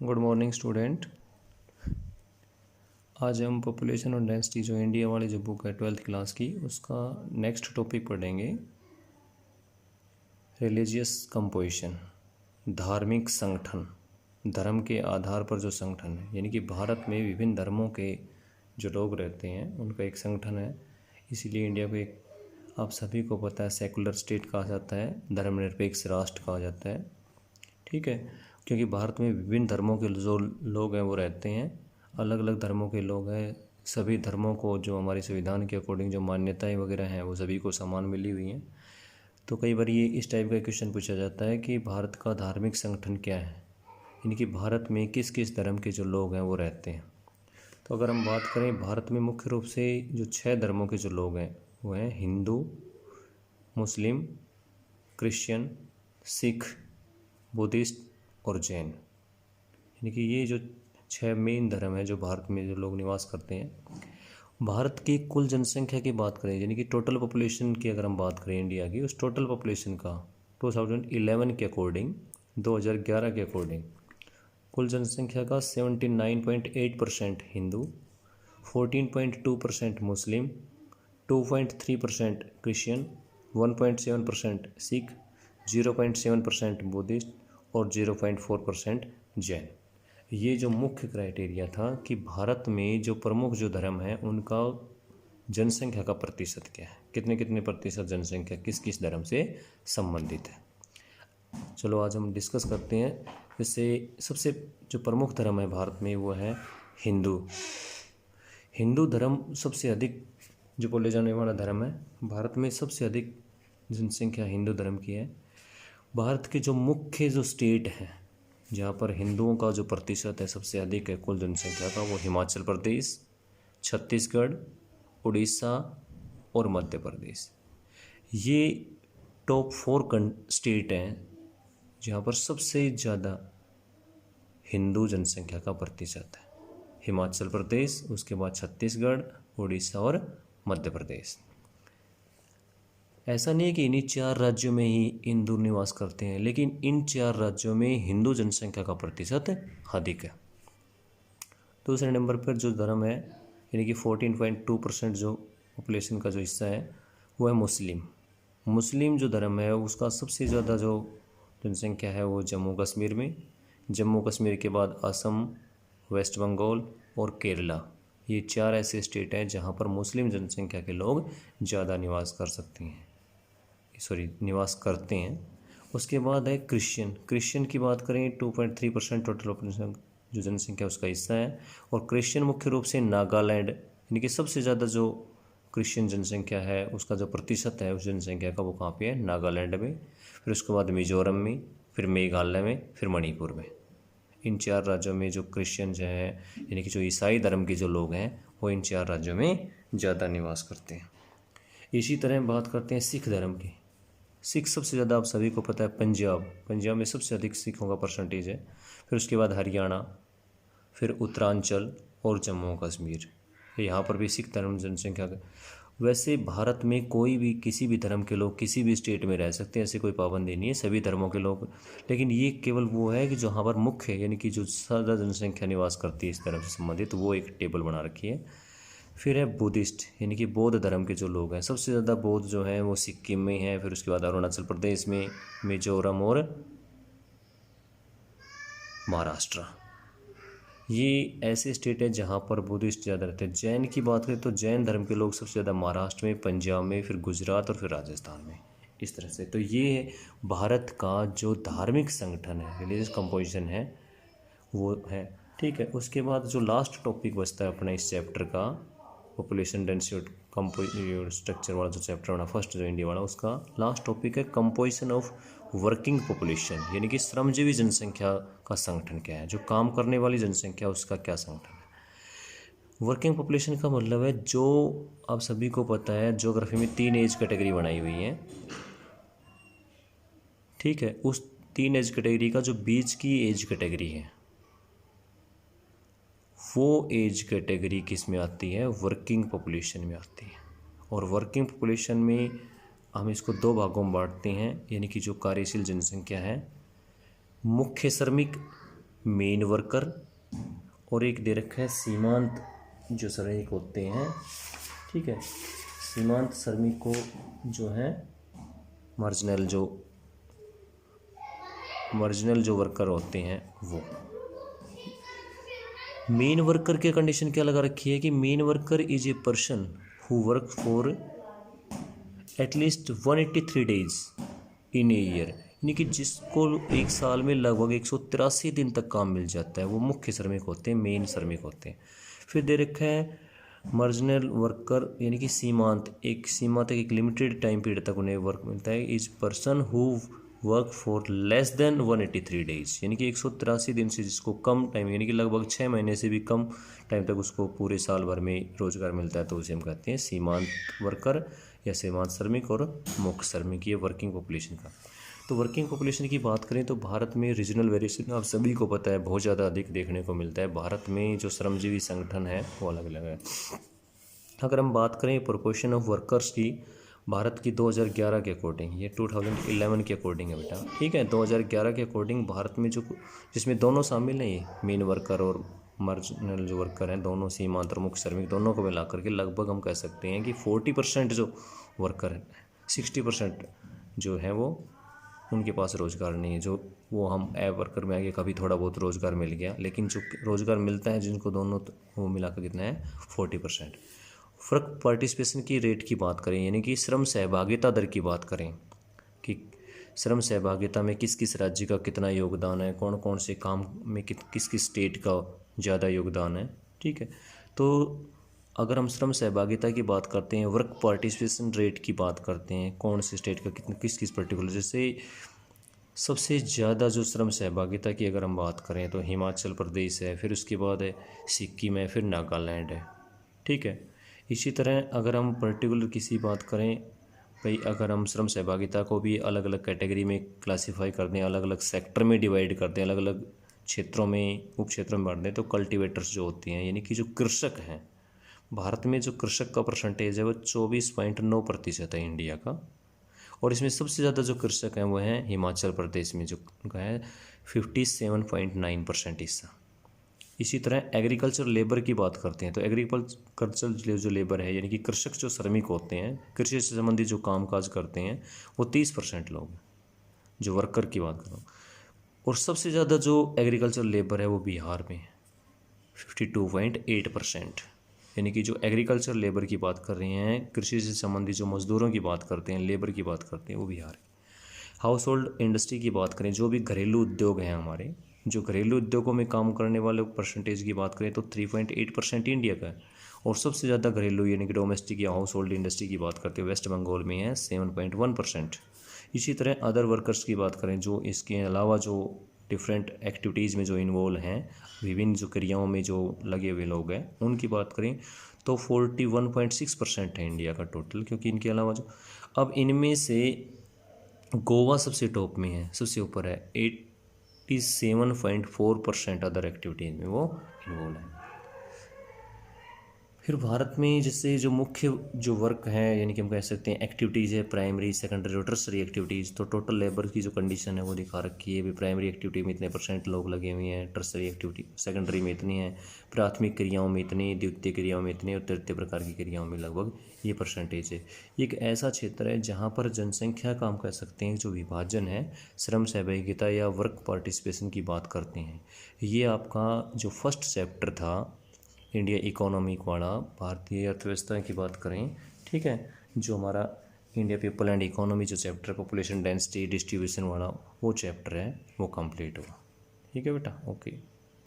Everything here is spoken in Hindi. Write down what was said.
Good morning student. आज हम पॉपुलेशन और डेंसिटी जो इंडिया वाली जो बुक है 12th क्लास की, उसका नेक्स्ट टॉपिक पढ़ेंगे रिलीजियस कंपोजिशन, धार्मिक संगठन। धर्म के आधार पर जो संगठन है, यानी कि भारत में विभिन्न धर्मों के जो लोग रहते हैं उनका एक संगठन है। इसीलिए इंडिया को एक, आप सभी को पता है, सेकुलर स्टेट कहा जाता है, धर्मनिरपेक्ष राष्ट्र कहा जाता है। ठीक है, क्योंकि भारत में विभिन्न धर्मों के जो लोग हैं वो रहते हैं, अलग अलग धर्मों के लोग हैं। सभी धर्मों को जो हमारे संविधान के अकॉर्डिंग जो मान्यताएं वगैरह हैं वो सभी को समान मिली हुई हैं। तो कई बार ये इस टाइप का क्वेश्चन पूछा जाता है कि भारत का धार्मिक संगठन क्या है, यानी कि भारत में किस किस धर्म के जो लोग हैं वो रहते हैं। तो अगर हम बात करें, भारत में मुख्य रूप से जो 6 धर्मों के जो लोग हैं वो हैं हिंदू, मुस्लिम, क्रिश्चियन, सिख, बुद्धिस्ट और जैन। यानी कि ये जो 6 मेन धर्म है जो भारत में जो लोग निवास करते हैं। भारत की कुल जनसंख्या की बात करें, यानी कि टोटल पॉपुलेशन की अगर हम बात करें इंडिया की, उस टोटल पॉपुलेशन का 2011 के अकॉर्डिंग, 2011 के अकॉर्डिंग कुल जनसंख्या का 79.8% हिंदू, 14.2% मुस्लिम, 2.3% क्रिश्चियन, 1.7% सिख, 0.7% बुद्धिस्ट और 0.4% जैन। ये जो मुख्य क्राइटेरिया था कि भारत में जो प्रमुख जो धर्म है उनका जनसंख्या का प्रतिशत क्या है, कितने कितने प्रतिशत जनसंख्या किस किस धर्म से संबंधित है। चलो आज हम डिस्कस करते हैं। जैसे सबसे जो प्रमुख धर्म है भारत में वो है हिंदू। हिंदू धर्म सबसे अधिक जो बोले जाने वाला धर्म है। भारत में सबसे अधिक जनसंख्या हिंदू धर्म की है। भारत के जो मुख्य जो स्टेट हैं जहाँ पर हिंदुओं का जो प्रतिशत है सबसे अधिक है कुल जनसंख्या का, वो हिमाचल प्रदेश, छत्तीसगढ़, उड़ीसा और मध्य प्रदेश। ये टॉप 4 स्टेट हैं जहाँ पर सबसे ज़्यादा हिंदू जनसंख्या का प्रतिशत है। हिमाचल प्रदेश, उसके बाद छत्तीसगढ़, उड़ीसा और मध्य प्रदेश। ऐसा नहीं है कि इन्हीं 4 राज्यों में ही हिंदू निवास करते हैं, लेकिन इन 4 राज्यों में हिंदू जनसंख्या का प्रतिशत अधिक है। दूसरे नंबर पर जो धर्म है, यानी कि 14.2% जो पॉपुलेशन का जो हिस्सा है वो है मुस्लिम। मुस्लिम जो धर्म है उसका सबसे ज़्यादा जो जनसंख्या है वो जम्मू कश्मीर में, जम्मू कश्मीर के बाद असम, वेस्ट बंगाल और केरला। ये 4 ऐसे स्टेट हैं जहाँ पर मुस्लिम जनसंख्या के लोग ज़्यादा निवास करते हैं। उसके बाद है क्रिश्चियन। क्रिश्चियन की बात करें, 2.3% टोटल पॉपुलेशन जो जनसंख्या उसका हिस्सा है। और क्रिश्चियन मुख्य रूप से नागालैंड, यानी कि सबसे ज़्यादा जो क्रिश्चियन जनसंख्या है उसका जो प्रतिशत है उस जनसंख्या का वो कहाँ पे है, नागालैंड में। फिर उसके बाद मिजोरम में, फिर मेघालय में, फिर मणिपुर में। इन 4 राज्यों में जो क्रिश्चियन जो हैं, यानी कि जो ईसाई धर्म के जो लोग हैं वो इन 4 राज्यों में ज़्यादा निवास करते हैं। इसी तरह बात करते हैं सिख धर्म की। सिख सबसे ज़्यादा आप सभी को पता है पंजाब में सबसे अधिक सिखों का परसेंटेज है। फिर उसके बाद हरियाणा, फिर उत्तरांचल और जम्मू कश्मीर, यहाँ पर भी सिख धर्म जनसंख्या। वैसे भारत में कोई भी किसी भी धर्म के लोग किसी भी स्टेट में रह सकते हैं, ऐसी कोई पाबंदी नहीं है, सभी धर्मों के लोग। लेकिन ये केवल वो है कि जो यहाँ पर मुख्य, यानी कि जो ज़्यादा जनसंख्या निवास करती है इस धर्म से संबंधित, वो एक टेबल बना रखी है। फिर है बुद्धिस्ट, यानी कि बौद्ध धर्म के जो लोग हैं, सबसे ज़्यादा बौद्ध जो हैं वो सिक्किम में हैं। फिर उसके बाद अरुणाचल प्रदेश में, मिजोरम और महाराष्ट्र। ये ऐसे स्टेट है जहाँ पर बुद्धिस्ट ज़्यादा रहते हैं। जैन की बात करें तो जैन धर्म के लोग सबसे ज़्यादा महाराष्ट्र में, पंजाब में, फिर गुजरात और फिर राजस्थान में, इस तरह से। तो ये भारत का जो धार्मिक संगठन है, रिलीजियस कंपोजिशन है, वो है। ठीक है, उसके बाद जो लास्ट टॉपिक बचता है अपना इस चैप्टर का, पॉपुलेशन डेंसिटी कंपोजिशन स्ट्रक्चर वाला जो चैप्टर वाला फर्स्ट जो इंडिया वाला, उसका लास्ट टॉपिक है कंपोजिशन ऑफ वर्किंग पॉपुलेशन, यानी कि श्रमजीवी जनसंख्या का संगठन क्या है, जो काम करने वाली जनसंख्या उसका क्या संगठन है। वर्किंग पॉपुलेशन का मतलब है, जो आप सभी को पता है ज्योग्राफी में 3 एज कैटेगरी बनाई हुई है। ठीक है, उस 3 एज कैटेगरी का जो बीच की एज कैटेगरी है वो एज कैटेगरी किस में आती है, वर्किंग पॉपुलेशन में आती है। और वर्किंग पॉपुलेशन में हम इसको 2 भागों में बांटते हैं, यानी कि जो कार्यशील जनसंख्या है, मुख्य श्रमिक मेन वर्कर, और एक दे रखा है सीमांत जो श्रमिक होते हैं, ठीक है, सीमांत श्रमिक को जो है मार्जिनल जो वर्कर होते हैं वो। मेन वर्कर के कंडीशन क्या लगा रखी है कि main worker is a person who work for at least 183 days in a year, यानी कि जिसको एक साल में लगभग 183 दिन तक काम मिल जाता है, वो मुख्य श्रमिक होते हैं, मेन श्रमिक होते हैं। फिर दे रखा है मार्जिनल वर्कर, यानी कि सीमांत एक लिमिटेड टाइम पीरियड तक उन्हें वर्क मिलता है, is person who work for less than 183 days, यानी कि 183 दिन से जिसको कम टाइम, यानी कि लगभग 6 महीने से भी कम टाइम तक उसको पूरे साल भर में रोजगार मिलता है, तो उसे हम कहते हैं सीमांत वर्कर या सीमांत श्रमिक और मुख्य श्रमिक, ये वर्किंग पॉपुलेशन का। तो वर्किंग पॉपुलेशन की बात करें तो भारत में रीजनल वेरिएशन आप सभी को पता है बहुत ज़्यादा अधिक देखने को मिलता है। भारत में जो श्रमजीवी संगठन है वो अलग अलग है। अगर हम बात करें प्रोपोर्शन ऑफ वर्कर्स की, भारत की 2011 के अकॉर्डिंग, ये 2011 के अकॉर्डिंग है बेटा, ठीक है, 2011 के अकॉर्डिंग भारत में जो, जिसमें दोनों शामिल हैं, मेन वर्कर और मार्जिनल जो वर्कर हैं, दोनों सीमांत और मुख्य श्रमिक, दोनों को मिला करके लगभग हम कह सकते हैं कि 40% जो वर्कर है, 60% जो है वो उनके पास रोज़गार नहीं है। जो वो हम ऐप वर्कर में आगे कभी थोड़ा बहुत रोज़गार मिल गया, लेकिन जो रोज़गार मिलता है जिनको दोनों, वो मिलाकर कितना है 40%। वर्क पार्टिसिपेशन की रेट की बात करें, यानी कि श्रम सहभागिता दर की बात करें कि श्रम सहभागिता में किस किस राज्य का कितना योगदान है, कौन कौन से काम में किस किस स्टेट का ज़्यादा योगदान है, ठीक है। तो अगर हम श्रम सहभागिता की बात करते हैं, वर्क पार्टिसिपेशन रेट की बात करते हैं, कौन से स्टेट का कितना किस किस पर्टिकुलर, जैसे सबसे ज़्यादा जो श्रम सहभागिता की अगर हम बात करें तो हिमाचल प्रदेश है, फिर उसके बाद है सिक्किम है, फिर नागालैंड है, ठीक है। इसी तरह अगर हम पर्टिकुलर किसी बात करें भाई, अगर हम श्रम सहभागिता को भी अलग अलग कैटेगरी में क्लासीफाई कर दें, अलग अलग सेक्टर में डिवाइड कर दें, अलग अलग क्षेत्रों में, उप क्षेत्रों में बांट दें, तो कल्टीवेटर्स जो होती हैं, यानी कि जो कृषक हैं, भारत में जो कृषक का परसेंटेज है वो 24.9% है इंडिया का, और इसमें सबसे ज़्यादा जो कृषक हैं वो हैं हिमाचल प्रदेश में, जो उनका है 57.9% हिस्सा। इसी तरह एग्रीकल्चर लेबर की बात करते हैं तो एग्रीकल्चर जो लेबर है, यानी कि कृषक जो श्रमिक होते हैं, कृषि से संबंधित जो कामकाज करते हैं, वो 30% लोग हैं, जो वर्कर की बात कर रहा हूँ। और सबसे ज़्यादा जो एग्रीकल्चर लेबर है वो बिहार में 52.8%, यानी कि जो एग्रीकल्चर लेबर की बात कर रहे हैं, कृषि से संबंधित जो मजदूरों की बात करते हैं, लेबर की बात करते हैं, वो बिहार है। हाउस होल्ड इंडस्ट्री की बात करें, जो भी घरेलू उद्योग हैं हमारे, जो घरेलू उद्योगों में काम करने वाले परसेंटेज की बात करें तो 3.8% इंडिया का है, और सबसे ज़्यादा घरेलू यानी कि डोमेस्टिक या हाउस होल्ड इंडस्ट्री की बात करते हैं वेस्ट बंगाल में है 7.1%। इसी तरह अदर वर्कर्स की बात करें, जो इसके अलावा जो डिफरेंट एक्टिविटीज़ में जो इन्वॉल्व हैं, विभिन्न जो क्रियाओं में जो लगे हुए लोग हैं, उनकी बात करें तो 41.6% है इंडिया का टोटल, क्योंकि इनके अलावा जो, अब इनमें से गोवा सबसे टॉप में है, सबसे ऊपर है, 87.4% अदर एक्टिविटीज़ में वो इन्वॉल्व है। फिर भारत में जैसे जो मुख्य जो वर्क है, यानी कि हम कह सकते हैं एक्टिविटीज़ है, प्राइमरी, सेकेंडरी और टर्सरी एक्टिविटीज़, तो टोटल लेबर की जो कंडीशन है वो दिखा रखी है। भी प्राइमरी एक्टिविटी में इतने % लोग लगे हुए हैं, टर्सरी एक्टिविटी सेकेंडरी में इतनी है, प्राथमिक क्रियाओं में इतनी, द्वितीय क्रियाओं में इतनी, और तृतीय प्रकार की क्रियाओं में लगभग ये % है। एक ऐसा क्षेत्र है जहाँ पर जनसंख्या का हम कह सकते हैं जो विभाजन है, श्रम सहभागिता या वर्क पार्टिसिपेशन की बात करते हैं। ये आपका जो फर्स्ट चैप्टर था इंडिया इकोनॉमिक वाला, भारतीय अर्थव्यवस्था की बात करें, ठीक है, जो हमारा इंडिया पीपल एंड इकोनॉमी जो चैप्टर पॉपुलेशन डेंसिटी डिस्ट्रीब्यूशन वाला वो चैप्टर है, वो कंप्लीट हुआ। ठीक है बेटा, ओके।